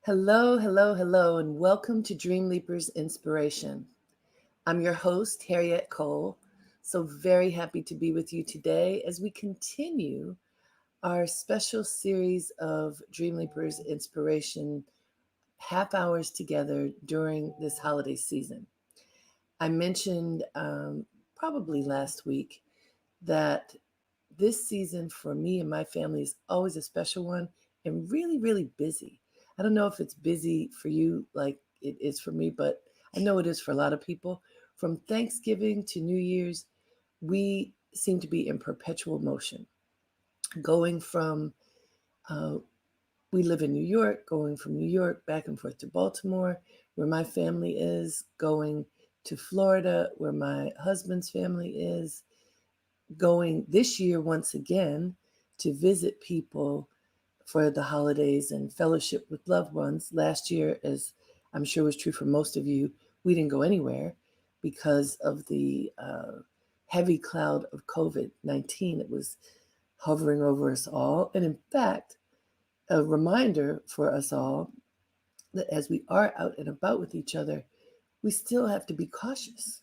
Hello, hello, hello, and welcome to Dreamleapers Inspiration. I'm your host, Harriet Cole. So very happy to be with you today as we continue our special series of Dreamleapers Inspiration half hours together during this holiday season. I mentioned probably last week that this season for me and my family is always a special one and really, really busy. I don't know if it's busy for you like it is for me, but I know it is for a lot of people. From Thanksgiving to New Year's, we seem to be in perpetual motion, going from, uh, we live in New York, going from New York back and forth to Baltimore, where my family is, going to Florida, where my husband's family is, going this year once again to visit people for the holidays and fellowship with loved ones. Last year, as I'm sure was true for most of you, we didn't go anywhere because of the heavy cloud of COVID-19 that was hovering over us all. And in fact, a reminder for us all that as we are out and about with each other, we still have to be cautious.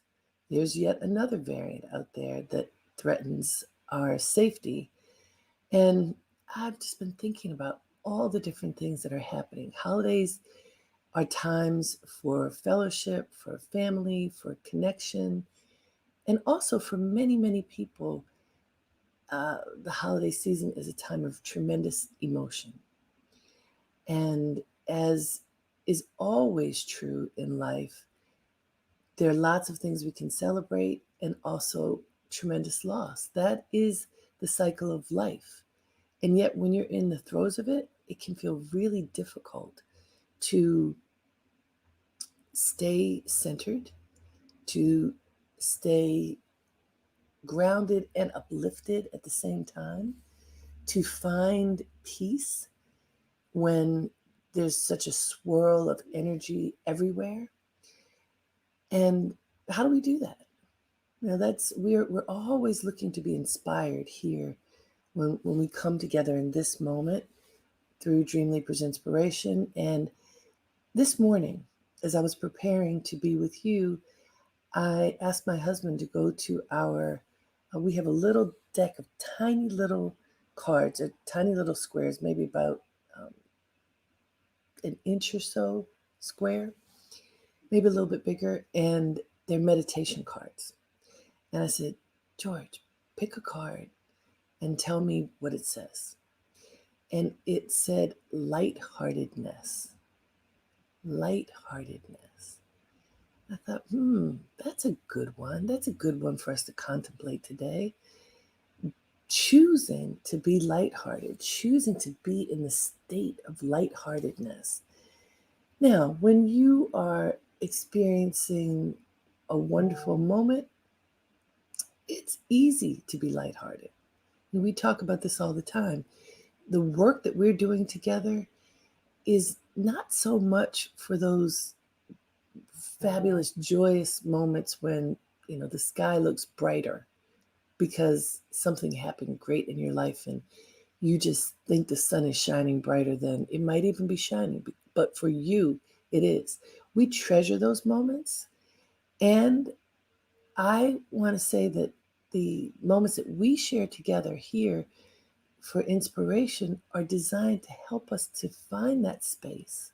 There's yet another variant out there that threatens our safety. And I've just been thinking about all the different things that are happening. Holidays are times for fellowship, for family, for connection, and also for many, many people. The holiday season is a time of tremendous emotion. And as is always true in life, there are lots of things we can celebrate and also tremendous loss. That is the cycle of life. And yet, when you're in the throes of it, it can feel really difficult to stay centered, to stay grounded and uplifted at the same time, to find peace when there's such a swirl of energy everywhere. And how do we do that? That's we're always looking to be inspired here when we come together in this moment through Dreamleapers Inspiration. And this morning, as I was preparing to be with you, I asked my husband to go to we have a little deck of tiny little cards, or tiny little squares, maybe about um, an inch or so square, maybe a little bit bigger, and they're meditation cards. And I said, George, pick a card and tell me what it says. And it said lightheartedness. Lightheartedness. I thought, that's a good one. That's a good one for us to contemplate today. Choosing to be lighthearted, choosing to be in the state of lightheartedness. Now, when you are experiencing a wonderful moment, it's easy to be lighthearted. And we talk about this all the time. The work that we're doing together is not so much for those fabulous, joyous moments when, the sky looks brighter because something happened great in your life and you just think the sun is shining brighter than it might even be shining. But for you, it is. We treasure those moments. And I want to say that the moments that we share together here for inspiration are designed to help us to find that space,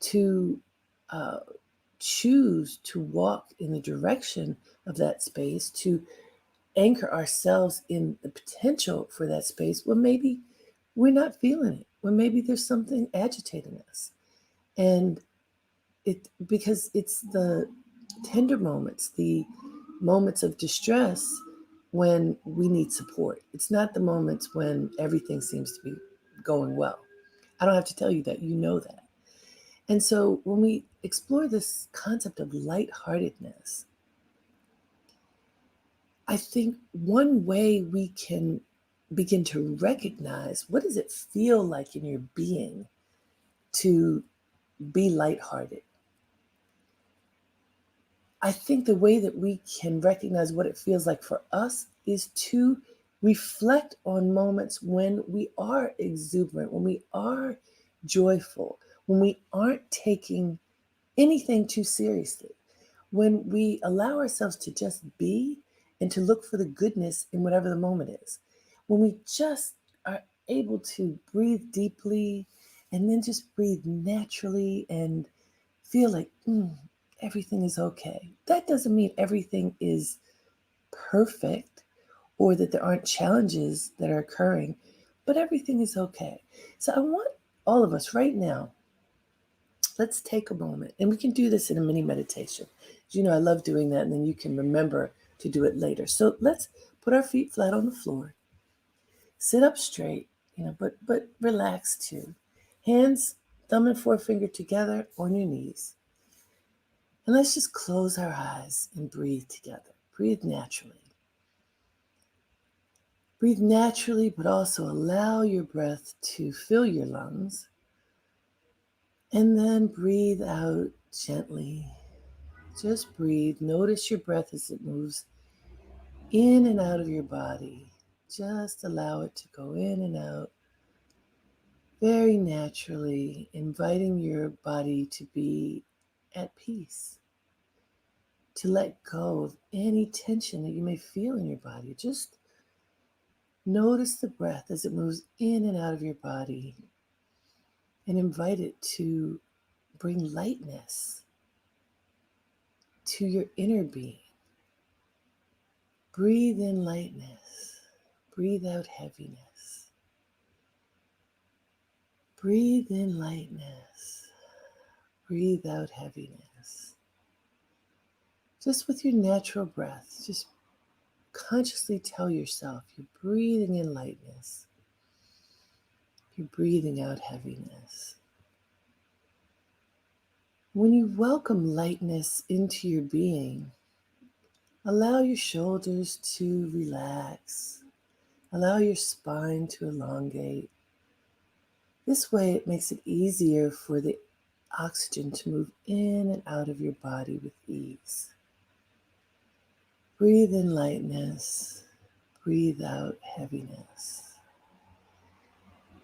to uh, choose to walk in the direction of that space, to anchor ourselves in the potential for that space when maybe we're not feeling it, when maybe there's something agitating us. And because it's the tender moments, the moments of distress when we need support. It's not the moments when everything seems to be going well. I don't have to tell you that, you know that. And so when we explore this concept of lightheartedness, I think one way we can begin to recognize what does it feel like in your being to be lighthearted. I think the way that we can recognize what it feels like for us is to reflect on moments when we are exuberant, when we are joyful, when we aren't taking anything too seriously, when we allow ourselves to just be and to look for the goodness in whatever the moment is, when we just are able to breathe deeply and then just breathe naturally and feel like everything is okay. That doesn't mean everything is perfect or that there aren't challenges that are occurring, but everything is okay. So I want all of us right now, let's take a moment, and we can do this in a mini meditation. You know, I love doing that, and then you can remember to do it later. So let's put our feet flat on the floor, sit up straight, but relax too. Hands, thumb and forefinger together on your knees. And let's just close our eyes and breathe together. Breathe naturally. Breathe naturally, but also allow your breath to fill your lungs. And then breathe out gently. Just breathe. Notice your breath as it moves in and out of your body. Just allow it to go in and out very naturally, inviting your body to be at peace, to let go of any tension that you may feel in your body. Just notice the breath as it moves in and out of your body and invite it to bring lightness to your inner being. Breathe in lightness. Breathe out heaviness. Breathe in lightness. Breathe out heaviness. Just with your natural breath, just consciously tell yourself you're breathing in lightness. You're breathing out heaviness. When you welcome lightness into your being, allow your shoulders to relax. Allow your spine to elongate. This way it makes it easier for the oxygen to move in and out of your body with ease. Breathe in lightness. Breathe out heaviness.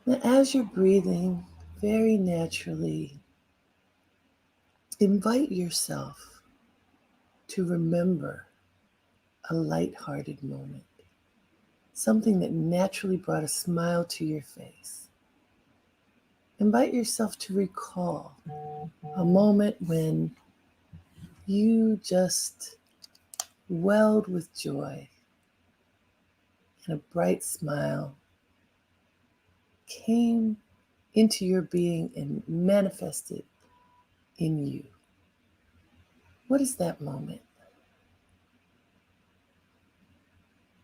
Now, as you're breathing very naturally, invite yourself to remember a lighthearted moment, something that naturally brought a smile to your face. Invite yourself to recall a moment when you just welled with joy and a bright smile came into your being and manifested in you. What is that moment?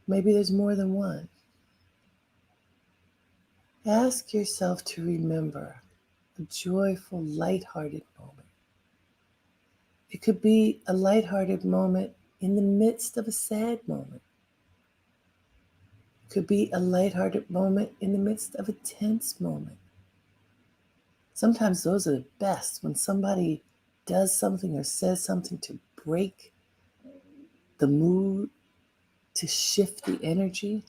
Maybe there's more than one. Ask yourself to remember a joyful, lighthearted moment. It could be a lighthearted moment in the midst of a sad moment. It could be a lighthearted moment in the midst of a tense moment. Sometimes those are the best, when somebody does something or says something to break the mood, to shift the energy.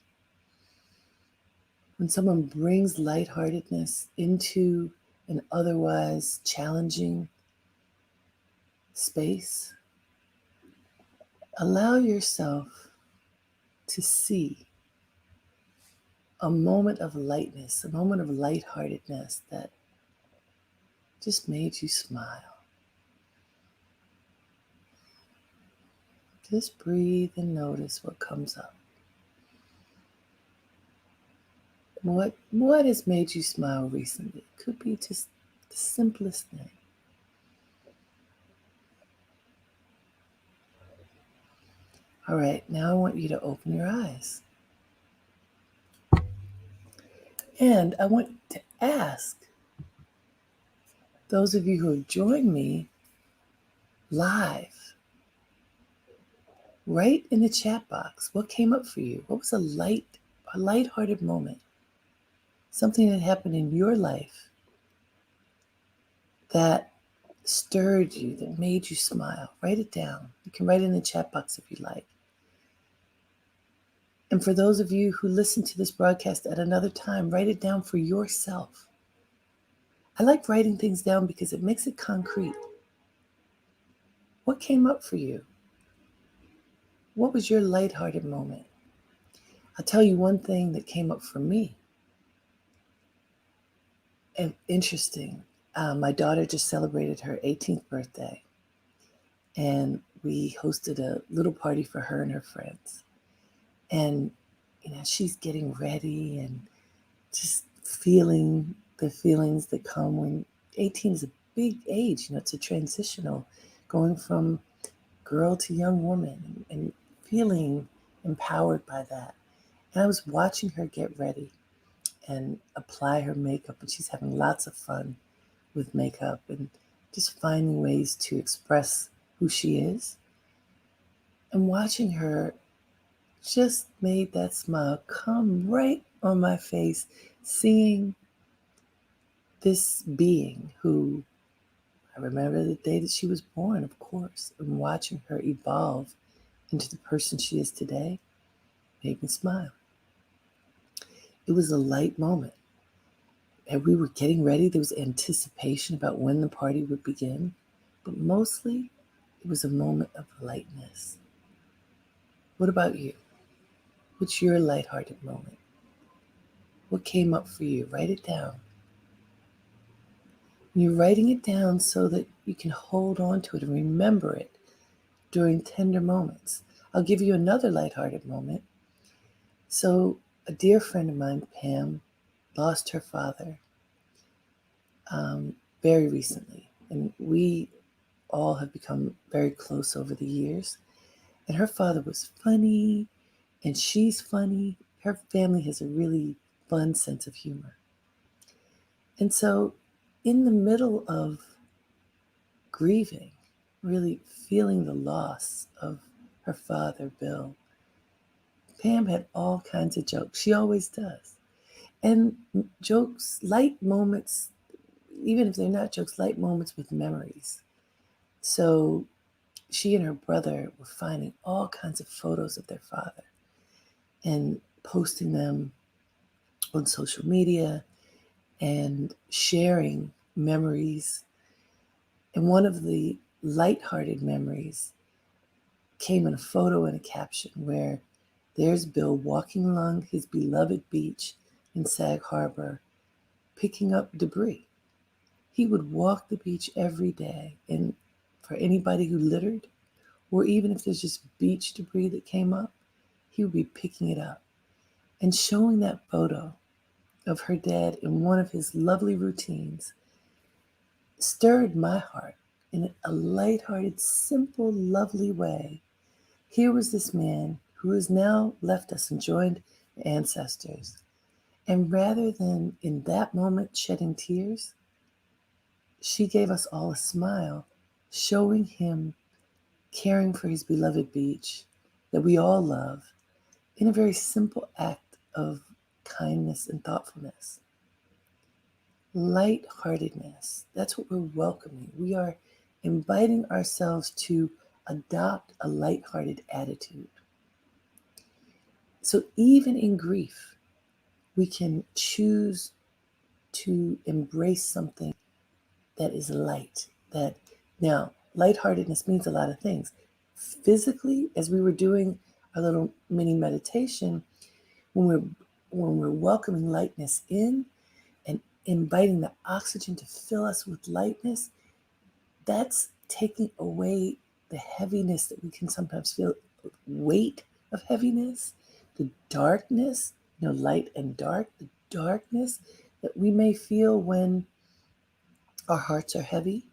When someone brings lightheartedness into an otherwise challenging space, allow yourself to see a moment of lightness, a moment of lightheartedness that just made you smile. Just breathe and notice what comes up. What has made you smile recently? It could be just the simplest thing. All right, now I want you to open your eyes. And I want to ask those of you who have joined me live, write in the chat box what came up for you. What was a lighthearted moment? Something that happened in your life that stirred you, that made you smile. Write it down. You can write it in the chat box if you like. And for those of you who listen to this broadcast at another time, write it down for yourself. I like writing things down because it makes it concrete. What came up for you? What was your lighthearted moment? I'll tell you one thing that came up for me. And interesting. My daughter just celebrated her 18th birthday, and we hosted a little party for her and her friends. And she's getting ready and just feeling the feelings that come when 18 is a big age. It's a transitional, going from girl to young woman, and feeling empowered by that. And I was watching her get ready and apply her makeup, and she's having lots of fun with makeup and just finding ways to express who she is. And watching her just made that smile come right on my face, seeing this being who I remember the day that she was born, of course, and watching her evolve into the person she is today made me smile. It was a light moment. And we were getting ready. There was anticipation about when the party would begin, but mostly it was a moment of lightness. What about you? What's your lighthearted moment? What came up for you? Write it down. And you're writing it down so that you can hold on to it and remember it during tender moments. I'll give you another lighthearted moment. So, a dear friend of mine, Pam, lost her father very recently. And we all have become very close over the years. And her father was funny, and she's funny. Her family has a really fun sense of humor. And so, in the middle of grieving, really feeling the loss of her father, Bill, Pam had all kinds of jokes. She always does. And jokes, light moments, even if they're not jokes, light moments with memories. So she and her brother were finding all kinds of photos of their father and posting them on social media and sharing memories. And one of the lighthearted memories came in a photo and a caption where there's Bill walking along his beloved beach in Sag Harbor, picking up debris. He would walk the beach every day, and for anybody who littered, or even if there's just beach debris that came up, he would be picking it up. And showing that photo of her dad in one of his lovely routines stirred my heart in a lighthearted, simple, lovely way. Here was this man who has now left us and joined ancestors. And rather than in that moment shedding tears, she gave us all a smile, showing him caring for his beloved beach that we all love in a very simple act of kindness and thoughtfulness. Lightheartedness, that's what we're welcoming. We are inviting ourselves to adopt a lighthearted attitude. So even in grief, we can choose to embrace something that is light. That now, lightheartedness means a lot of things. Physically, as we were doing our little mini meditation, when we're welcoming lightness in and inviting the oxygen to fill us with lightness, that's taking away the heaviness that we can sometimes feel, weight of heaviness, the darkness, light and dark, the darkness that we may feel when our hearts are heavy,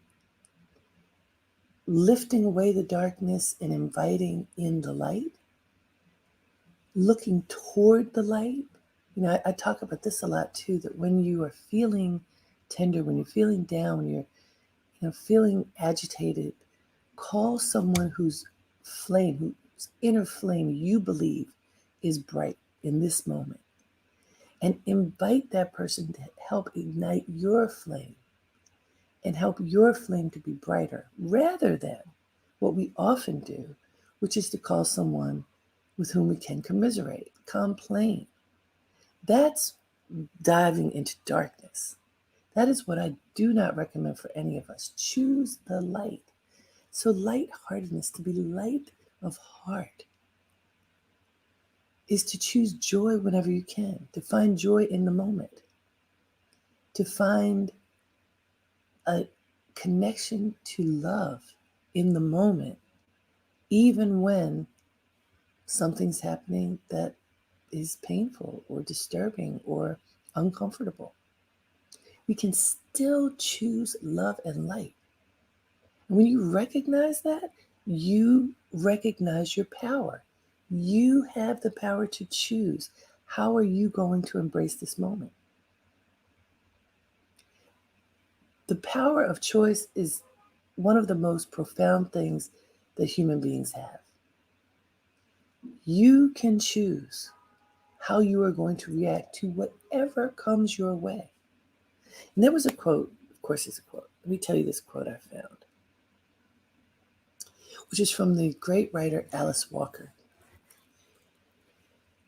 lifting away the darkness and inviting in the light, looking toward the light. I talk about this a lot too, that when you are feeling tender, when you're feeling down, when you're feeling agitated, call someone whose flame, whose inner flame you believe is bright in this moment, and invite that person to help ignite your flame and help your flame to be brighter, rather than what we often do, which is to call someone with whom we can commiserate, complain. That's diving into darkness. That is what I do not recommend for any of us. Choose the light. So lightheartedness, to be light of heart, is to choose joy whenever you can, to find joy in the moment, to find a connection to love in the moment, even when something's happening that is painful or disturbing or uncomfortable. We can still choose love and light. And when you recognize that, you recognize your power. You have the power to choose. How are you going to embrace this moment? The power of choice is one of the most profound things that human beings have. You can choose how you are going to react to whatever comes your way. And there was a quote, of course, it's a quote. Let me tell you this quote I found, which is from the great writer Alice Walker.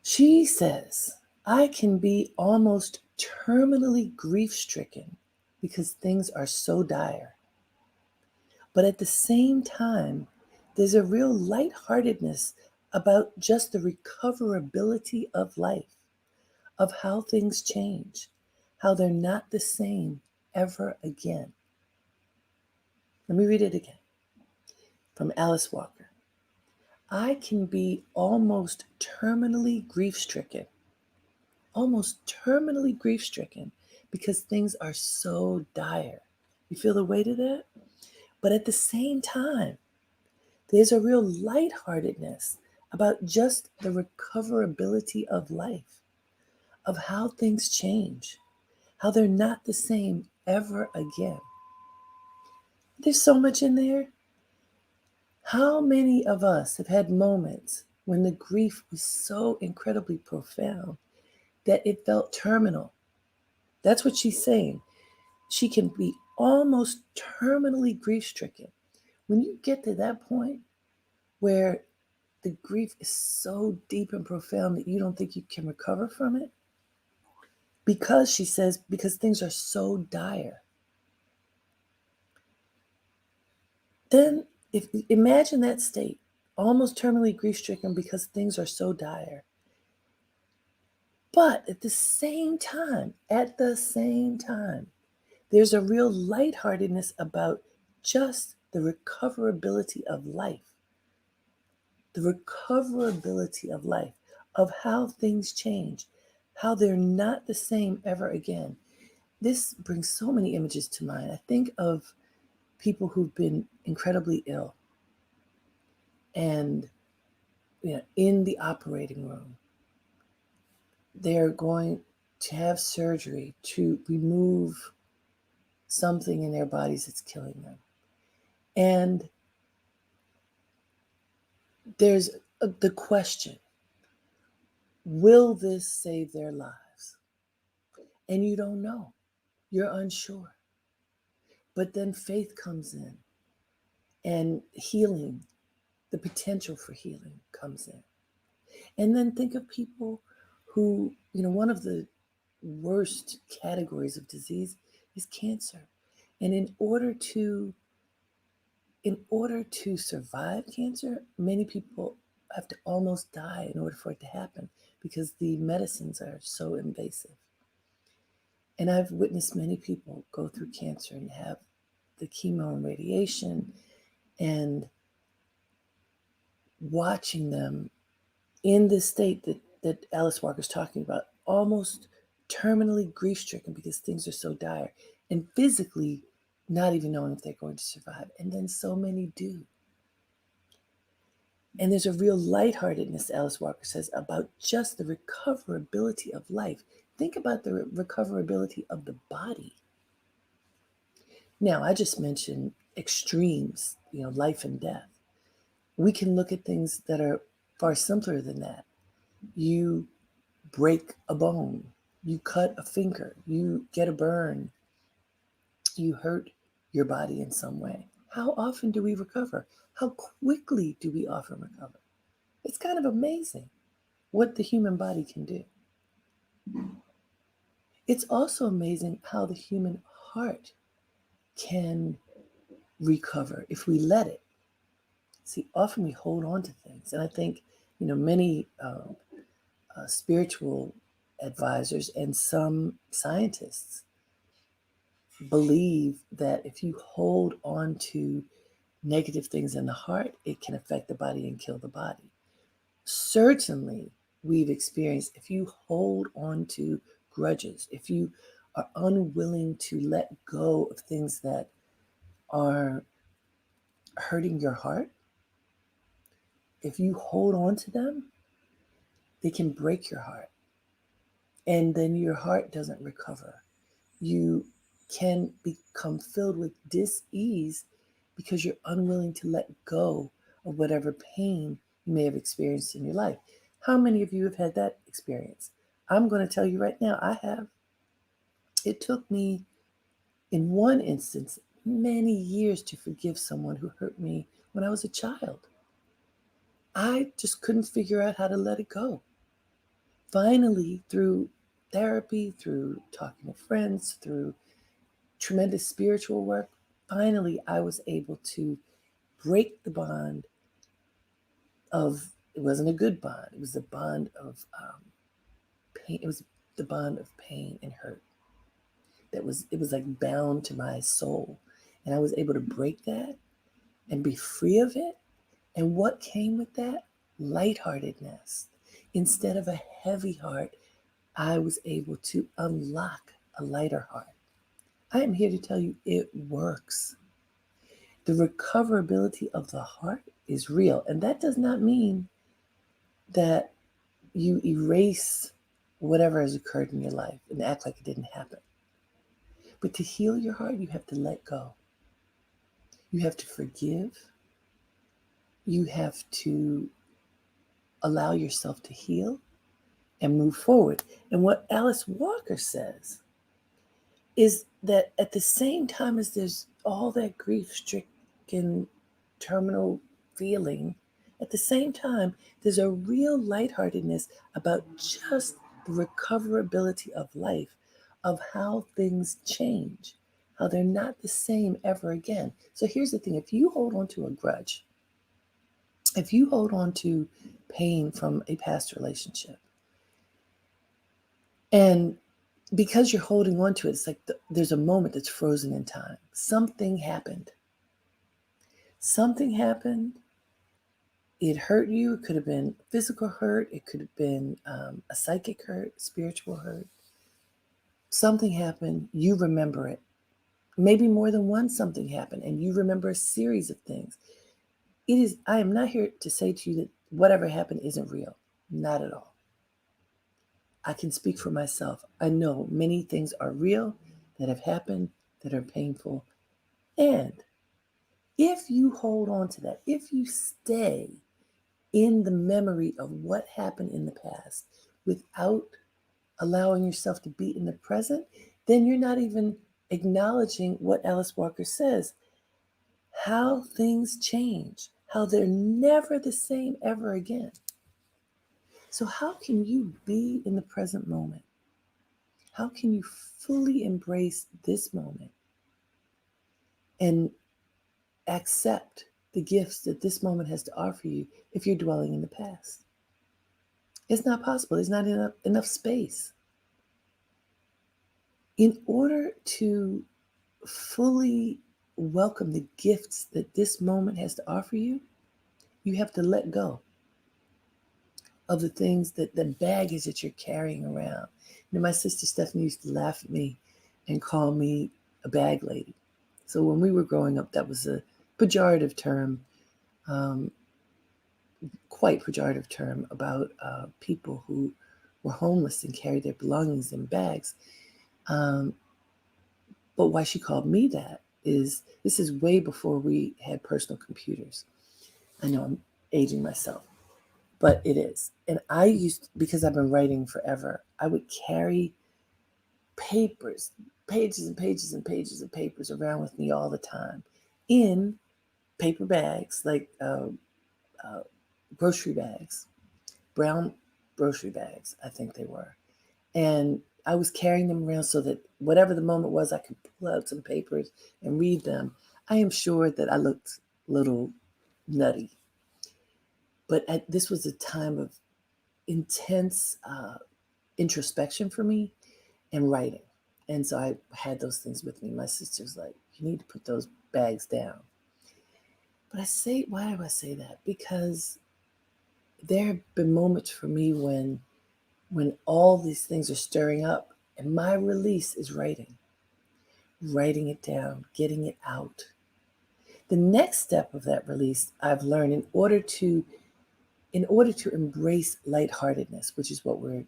She says, I can be almost terminally grief-stricken because things are so dire. But at the same time, there's a real lightheartedness about just the recoverability of life, of how things change, how they're not the same ever again. Let me read it again from Alice Walker. I can be almost terminally grief-stricken because things are so dire. You feel the weight of that? But at the same time, there's a real lightheartedness about just the recoverability of life, of how things change, how they're not the same ever again. There's so much in there. How many of us have had moments when the grief was so incredibly profound that it felt terminal? That's what she's saying. She can be almost terminally grief-stricken. When you get to that point where the grief is so deep and profound that you don't think you can recover from it, because she says, because things are so dire, then imagine that state, almost terminally grief-stricken because things are so dire. But at the same time, there's a real lightheartedness about just the recoverability of life. The recoverability of life, of how things change, how they're not the same ever again. This brings so many images to mind. I think of people who've been incredibly ill and in the operating room. They're going to have surgery to remove something in their bodies that's killing them. And there's the question, will this save their lives? And you don't know. You're unsure. But then faith comes in and healing, the potential for healing comes in. And then think of people who, one of the worst categories of disease is cancer. And in order to survive cancer, many people have to almost die in order for it to happen because the medicines are so invasive. And I've witnessed many people go through cancer and have the chemo and radiation, and watching them in this state that Alice Walker's talking about, almost terminally grief-stricken because things are so dire, and physically not even knowing if they're going to survive. And then so many do. And there's a real lightheartedness, Alice Walker says, about just the recoverability of life. Think about the recoverability of the body. Now, I just mentioned extremes, life and death. We can look at things that are far simpler than that. You break a bone, you cut a finger, you get a burn, you hurt your body in some way. How often do we recover? How quickly do we often recover? It's kind of amazing what the human body can do. It's also amazing how the human heart can recover if we let it. See, often we hold on to things. And I think, many spiritual advisors and some scientists believe that if you hold on to negative things in the heart, it can affect the body and kill the body. Certainly, we've experienced if you hold on to grudges, if you are unwilling to let go of things that are hurting your heart, if you hold on to them, they can break your heart. And then your heart doesn't recover. You can become filled with dis-ease because you're unwilling to let go of whatever pain you may have experienced in your life. How many of you have had that experience? I'm going to tell you right now, I have. It took me, in one instance, many years to forgive someone who hurt me when I was a child. I just couldn't figure out how to let it go. Finally, through therapy, through talking to friends, through tremendous spiritual work, finally I was able to break the bond of, it wasn't a good bond, it was the bond of pain. It was the bond of pain and hurt. It was like bound to my soul. And I was able to break that and be free of it. And what came with that? Lightheartedness. Instead of a heavy heart, I was able to unlock a lighter heart. I am here to tell you it works. The recoverability of the heart is real. And that does not mean that you erase whatever has occurred in your life and act like it didn't happen. But to heal your heart, you have to let go. You have to forgive. You have to allow yourself to heal and move forward. And what Alice Walker says is that at the same time as there's all that grief-stricken terminal feeling, at the same time, there's a real lightheartedness about just the recoverability of life, of how things change, how they're not the same ever again. So here's the thing. If you hold on to a grudge, if you hold on to pain from a past relationship, and because you're holding on to it, it's like there's a moment that's frozen in time. Something happened. Something happened. It hurt you. It could have been physical hurt. It could have been a psychic hurt, spiritual hurt. Something happened. You remember it. Maybe more than one something happened, and you remember a series of things. I am not here to say to you that whatever happened isn't real. Not at all. I can speak for myself. I know many things are real that have happened that are painful. And if you hold on to that, if you stay in the memory of what happened in the past without allowing yourself to be in the present, then you're not even acknowledging what Alice Walker says, how things change, how they're never the same ever again. So how can you be in the present moment? How can you fully embrace this moment and accept the gifts that this moment has to offer you if you're dwelling in the past? It's not possible. There's not enough space. In order to fully welcome the gifts that this moment has to offer you, you have to let go of the things, that the baggage that you're carrying around. My sister Stephanie used to laugh at me and call me a bag lady. So when we were growing up, that was a pejorative term, quite pejorative term about people who were homeless and carried their belongings in bags. But why she called me that is, this is way before we had personal computers. I know I'm aging myself, but it is. And I used, because I've been writing forever, I would carry papers, pages and pages and pages of papers around with me all the time in paper bags, like grocery bags, brown grocery bags, I think they were. And I was carrying them around so that whatever the moment was, I could pull out some papers and read them. I am sure that I looked a little nutty. But this was a time of intense introspection for me and writing. And so I had those things with me. My sister's like, you need to put those bags down. But why do I say that? Because there have been moments for me when all these things are stirring up and my release is writing it down, getting it out. The next step of that release, I've learned in order to embrace lightheartedness, which is what we're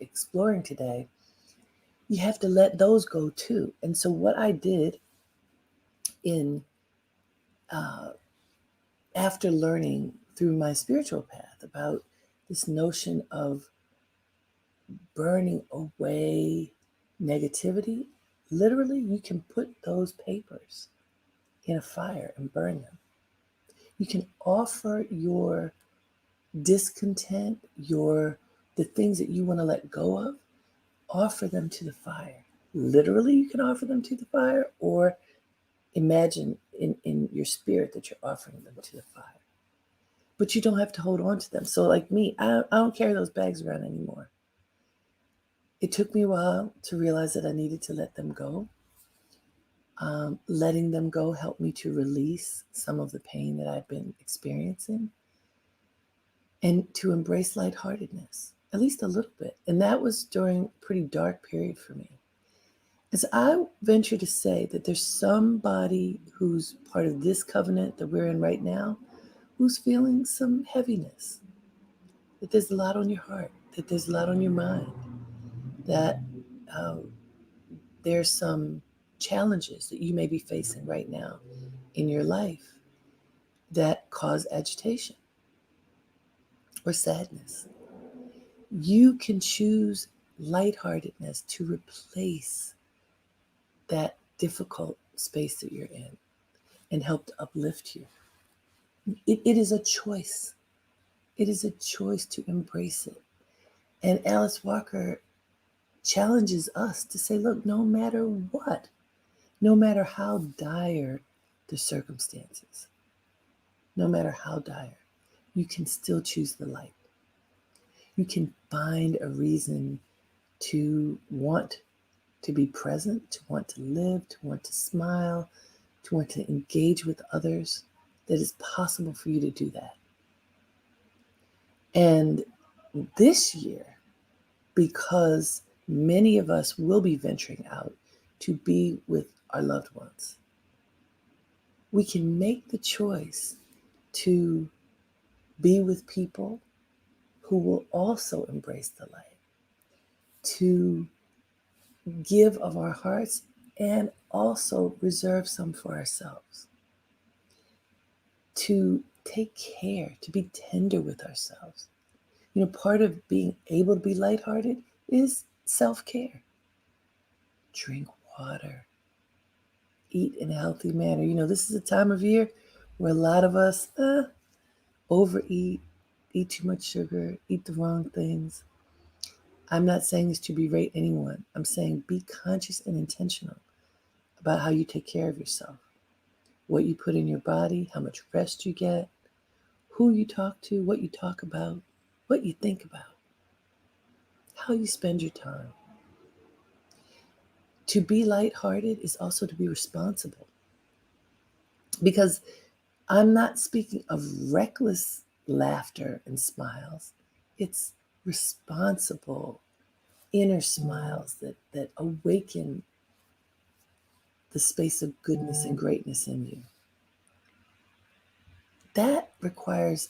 exploring today, you have to let those go too. And so what I did in after learning through my spiritual path about this notion of burning away negativity, literally you can put those papers in a fire and burn them. You can offer your discontent, the things that you want to let go of, offer them to the fire. Literally, you can offer them to the fire, or imagine in your spirit that you're offering them to the fire. But you don't have to hold on to them. So like me, I don't carry those bags around anymore. It took me a while to realize that I needed to let them go. Letting them go helped me to release some of the pain that I've been experiencing and to embrace lightheartedness, at least a little bit. And that was during a pretty dark period for me. As I venture to say that there's somebody who's part of this covenant that we're in right now who's feeling some heaviness, that there's a lot on your heart, that there's a lot on your mind, that there's some challenges that you may be facing right now in your life that cause agitation or sadness. You can choose lightheartedness to replace that difficult space that you're in and help to uplift you. It is a choice. It is a choice to embrace it. And Alice Walker challenges us to say, look, no matter what, no matter how dire the circumstances, no matter how dire, you can still choose the light. You can find a reason to want to be present, to want to live, to want to smile, to want to engage with others. That it's possible for you to do that. And this year, because many of us will be venturing out to be with our loved ones, we can make the choice to be with people who will also embrace the light, to give of our hearts and also reserve some for ourselves, to take care, to be tender with ourselves. You know, part of being able to be lighthearted is self-care. Drink water, eat in a healthy manner. You know, this is a time of year where a lot of us overeat, eat too much sugar, eat the wrong things. I'm not saying this to berate anyone. I'm saying be conscious and intentional about how you take care of yourself, what you put in your body, how much rest you get, who you talk to, what you talk about, what you think about, how you spend your time. To be lighthearted is also to be responsible. Because I'm not speaking of reckless laughter and smiles. It's responsible inner smiles that awaken the space of goodness and greatness in you. That requires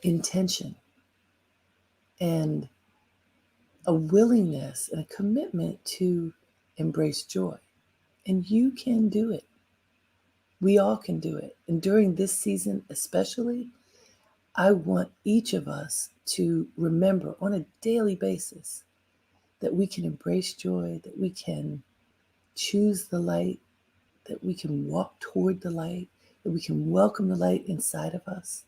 intention and a willingness and a commitment to embrace joy. And you can do it. We all can do it. And during this season especially, I want each of us to remember on a daily basis that we can embrace joy, that we can choose the light, that we can walk toward the light, that we can welcome the light inside of us.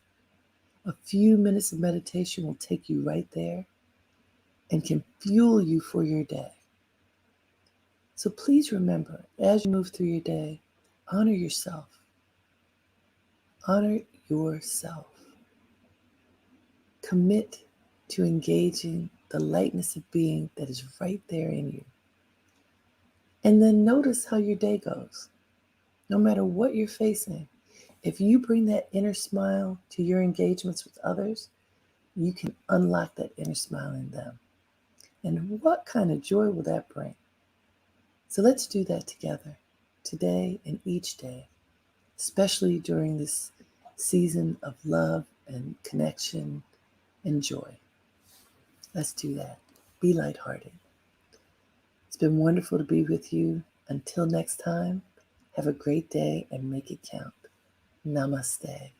A few minutes of meditation will take you right there and can fuel you for your day. So please remember, as you move through your day, honor yourself. Honor yourself. Commit to engaging the lightness of being that is right there in you. And then notice how your day goes. No matter what you're facing, if you bring that inner smile to your engagements with others, you can unlock that inner smile in them. And what kind of joy will that bring? So let's do that together, today and each day, especially during this season of love and connection and joy. Let's do that. Be lighthearted. It's been wonderful to be with you. Until next time, have a great day and make it count. Namaste.